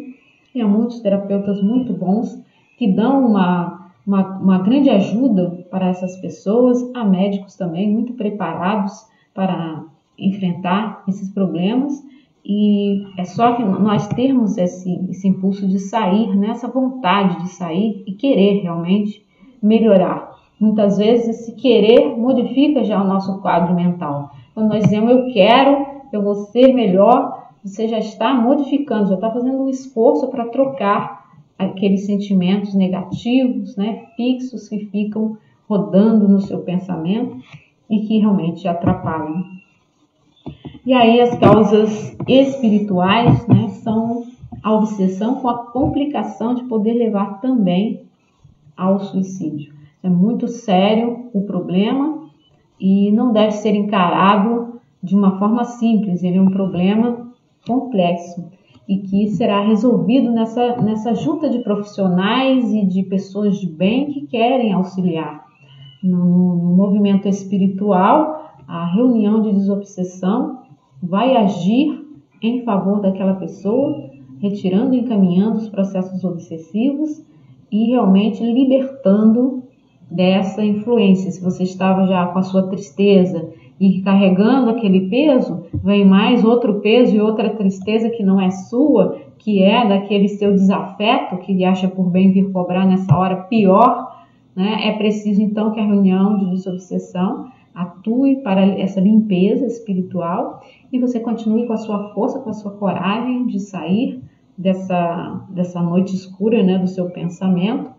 E há muitos terapeutas muito bons que dão uma grande ajuda para essas pessoas. Há médicos também muito preparados para enfrentar esses problemas. E é só que nós termos esse impulso de sair, né? Essa vontade de sair e querer realmente melhorar. Muitas vezes esse querer modifica já o nosso quadro mental. Quando nós dizemos eu quero, eu vou ser melhor, você já está modificando, já está fazendo um esforço para trocar aqueles sentimentos negativos, né, fixos que ficam rodando no seu pensamento e que realmente atrapalham. E aí as causas espirituais, né, são a obsessão com a complicação de poder levar também ao suicídio. É muito sério o problema e não deve ser encarado de uma forma simples. Ele é um problema complexo e que será resolvido nessa junta de profissionais e de pessoas de bem que querem auxiliar. No movimento espiritual, a reunião de desobsessão vai agir em favor daquela pessoa, retirando e encaminhando os processos obsessivos e realmente libertando dessa influência. Se você estava já com a sua tristeza e carregando aquele peso, vem mais outro peso e outra tristeza que não é sua, que é daquele seu desafeto que acha por bem vir cobrar nessa hora pior, né? É preciso então que a reunião de desobsessão atue para essa limpeza espiritual e você continue com a sua força, com a sua coragem de sair dessa noite escura, né, do seu pensamento,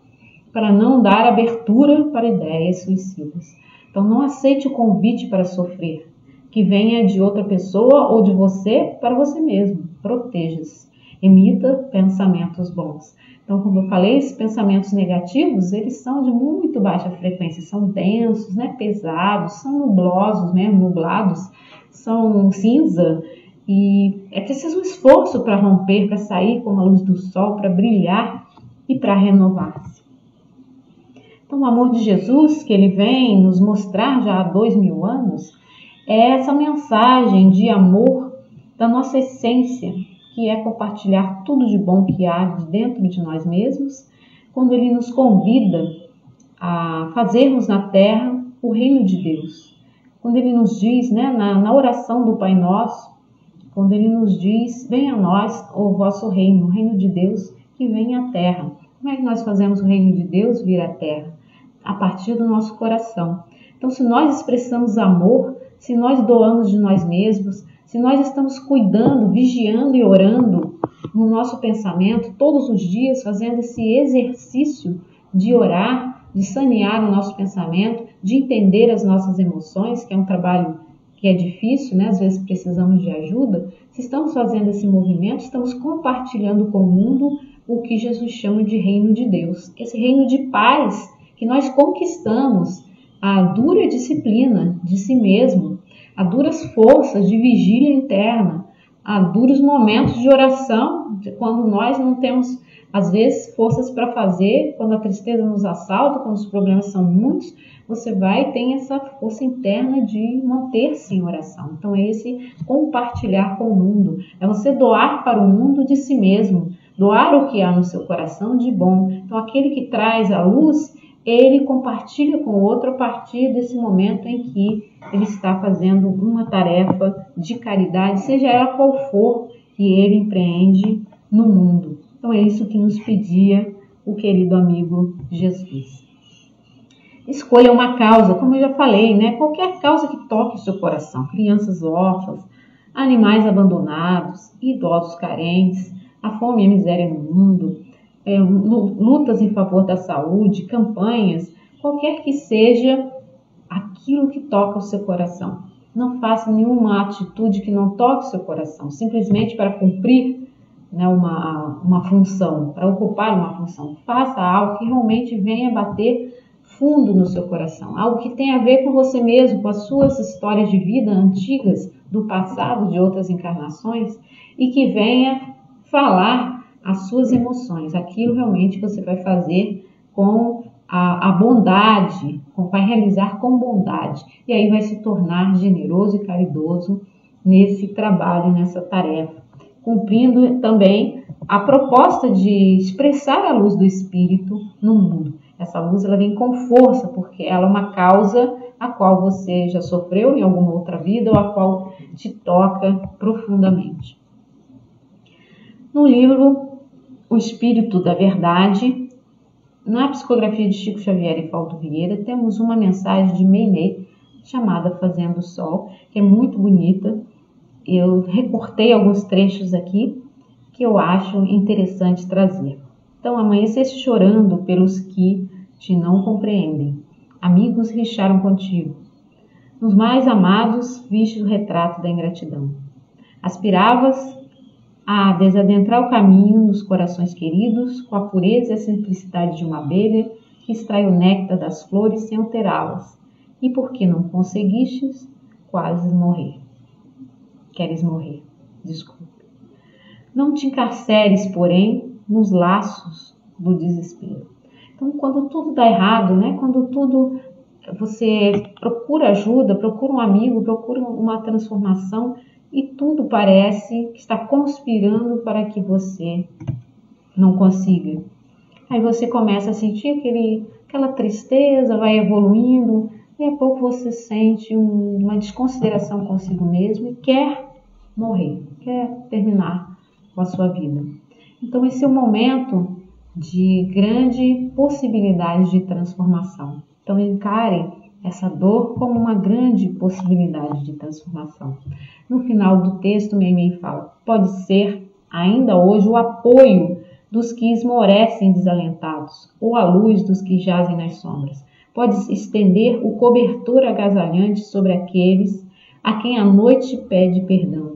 para não dar abertura para ideias suicidas. Então não aceite o convite para sofrer, que venha de outra pessoa ou de você para você mesmo. Proteja-se. Emita pensamentos bons. Então, como eu falei, esses pensamentos negativos, eles são de muito baixa frequência, são densos, né, pesados, são nublosos mesmo, nublados, são cinza, e é preciso um esforço para romper, para sair com a luz do sol, para brilhar e para renovar-se. Então, o amor de Jesus, que ele vem nos mostrar já há 2000 anos, é essa mensagem de amor da nossa essência, que é compartilhar tudo de bom que há dentro de nós mesmos, quando ele nos convida a fazermos na terra o reino de Deus. Quando ele nos diz, né, na oração do Pai Nosso, quando ele nos diz, venha a nós o vosso reino, o reino de Deus que vem à terra. Como é que nós fazemos o reino de Deus vir à terra? A partir do nosso coração. Então, se nós expressamos amor, se nós doamos de nós mesmos, se nós estamos cuidando, vigiando e orando no nosso pensamento todos os dias, fazendo esse exercício de orar, de sanear o nosso pensamento, de entender as nossas emoções, que é um trabalho que é difícil, né? Às vezes precisamos de ajuda. Se estamos fazendo esse movimento, estamos compartilhando com o mundo o que Jesus chama de reino de Deus. Esse reino de paz que nós conquistamos a dura disciplina de si mesmo, a duras forças de vigília interna, a duros momentos de oração, quando nós não temos, às vezes, forças para fazer, quando a tristeza nos assalta, quando os problemas são muitos, você vai ter essa força interna de manter-se em oração. Então, é esse compartilhar com o mundo, é você doar para o mundo de si mesmo, doar o que há no seu coração de bom. Então, aquele que traz a luz, ele compartilha com o outro a partir desse momento em que ele está fazendo uma tarefa de caridade, seja ela qual for que ele empreende no mundo. Então é isso que nos pedia o querido amigo Jesus. Escolha uma causa, como eu já falei, né? Qualquer causa que toque o seu coração. Crianças órfãs, animais abandonados, idosos carentes, a fome e a miséria no mundo, lutas em favor da saúde, campanhas, qualquer que seja aquilo que toca o seu coração. Não faça nenhuma atitude que não toque o seu coração, simplesmente para cumprir, né, uma função, para ocupar uma função. Faça algo que realmente venha bater fundo no seu coração, algo que tenha a ver com você mesmo, com as suas histórias de vida antigas, do passado, de outras encarnações, e que venha falar as suas emoções, aquilo realmente você vai fazer com a bondade, vai realizar com bondade, e aí vai se tornar generoso e caridoso nesse trabalho, nessa tarefa, cumprindo também a proposta de expressar a luz do Espírito no mundo. Essa luz ela vem com força, porque ela é uma causa a qual você já sofreu em alguma outra vida ou a qual te toca profundamente. No livro O Espírito da Verdade, na psicografia de Chico Xavier e Valdo Vieira, temos uma mensagem de Meimei chamada Fazendo o Sol, que é muito bonita. Eu recortei alguns trechos aqui que eu acho interessante trazer. Então, amanheceste chorando pelos que te não compreendem. Amigos richaram contigo. Nos mais amados, viste o retrato da ingratidão. Aspiravas a desadentrar o caminho nos corações queridos, com a pureza e a simplicidade de uma abelha que extrai o néctar das flores sem alterá-las. E porque não conseguistes, quase morrer. Queres morrer, desculpe. Não te encarceres, porém, nos laços do desespero. Então, quando tudo dá errado, né? Quando tudo você procura ajuda, procura um amigo, procura uma transformação e tudo parece que está conspirando para que você não consiga. Aí você começa a sentir aquela tristeza, vai evoluindo, e a pouco você sente uma desconsideração consigo mesmo e quer morrer, quer terminar com a sua vida. Então esse é o momento de grande possibilidade de transformação. Então encare essa dor como uma grande possibilidade de transformação. No final do texto, Meimei fala: pode ser ainda hoje o apoio dos que esmorecem desalentados, ou a luz dos que jazem nas sombras. Pode estender o cobertor agasalhante sobre aqueles a quem a noite pede perdão,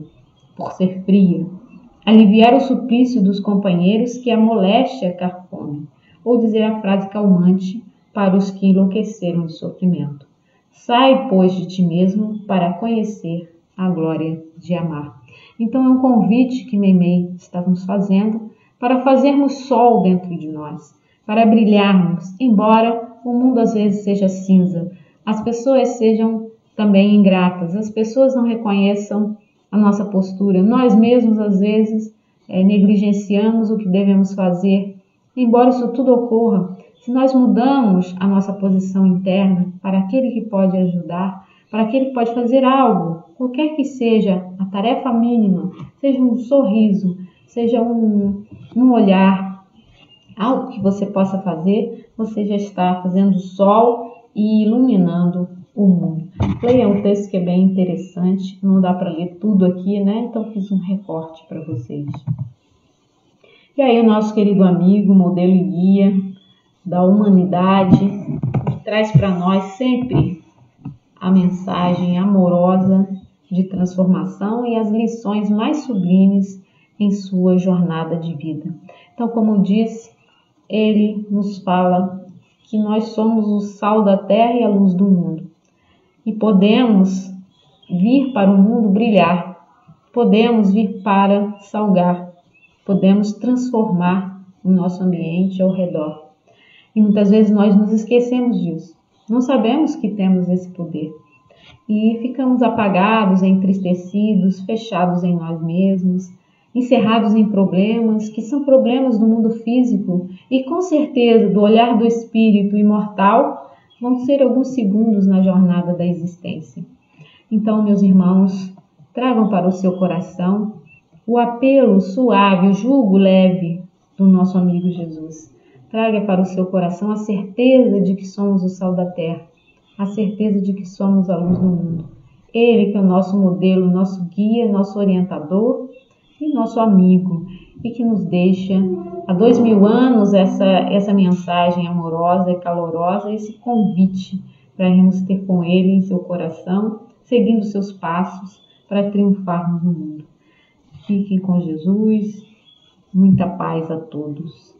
por ser fria, aliviar o suplício dos companheiros que a moléstia carcome, ou dizer a frase calmante para os que enlouqueceram de sofrimento. Sai, pois, de ti mesmo para conhecer a glória de amar. Então é um convite que Meimei está nos fazendo para fazermos sol dentro de nós, para brilharmos, embora o mundo às vezes seja cinza, as pessoas sejam também ingratas, as pessoas não reconheçam a nossa postura, nós mesmos às vezes negligenciamos o que devemos fazer, embora isso tudo ocorra. Se nós mudamos a nossa posição interna para aquele que pode ajudar, para aquele que pode fazer algo, qualquer que seja a tarefa mínima, seja um sorriso, seja um olhar, algo que você possa fazer, você já está fazendo sol e iluminando o mundo. Leia um texto que é bem interessante, não dá para ler tudo aqui, né? Então fiz um recorte para vocês. E aí o nosso querido amigo, modelo e guia da humanidade, que traz para nós sempre a mensagem amorosa de transformação e as lições mais sublimes em sua jornada de vida. Então, como disse, ele nos fala que nós somos o sal da terra e a luz do mundo. E podemos vir para o mundo brilhar, podemos vir para salgar, podemos transformar o nosso ambiente ao redor. E muitas vezes nós nos esquecemos disso. Não sabemos que temos esse poder. E ficamos apagados, entristecidos, fechados em nós mesmos, encerrados em problemas, que são problemas do mundo físico e com certeza do olhar do espírito imortal vão ser alguns segundos na jornada da existência. Então, meus irmãos, tragam para o seu coração o apelo suave, o jugo leve do nosso amigo Jesus, Traga para o seu coração a certeza de que somos o sal da terra, a certeza de que somos a luz do mundo. Ele que é o nosso modelo, nosso guia, nosso orientador e nosso amigo, e que nos deixa há 2000 anos essa mensagem amorosa e calorosa, esse convite para irmos ter com Ele em seu coração, seguindo seus passos para triunfarmos no mundo. Fiquem com Jesus, muita paz a todos.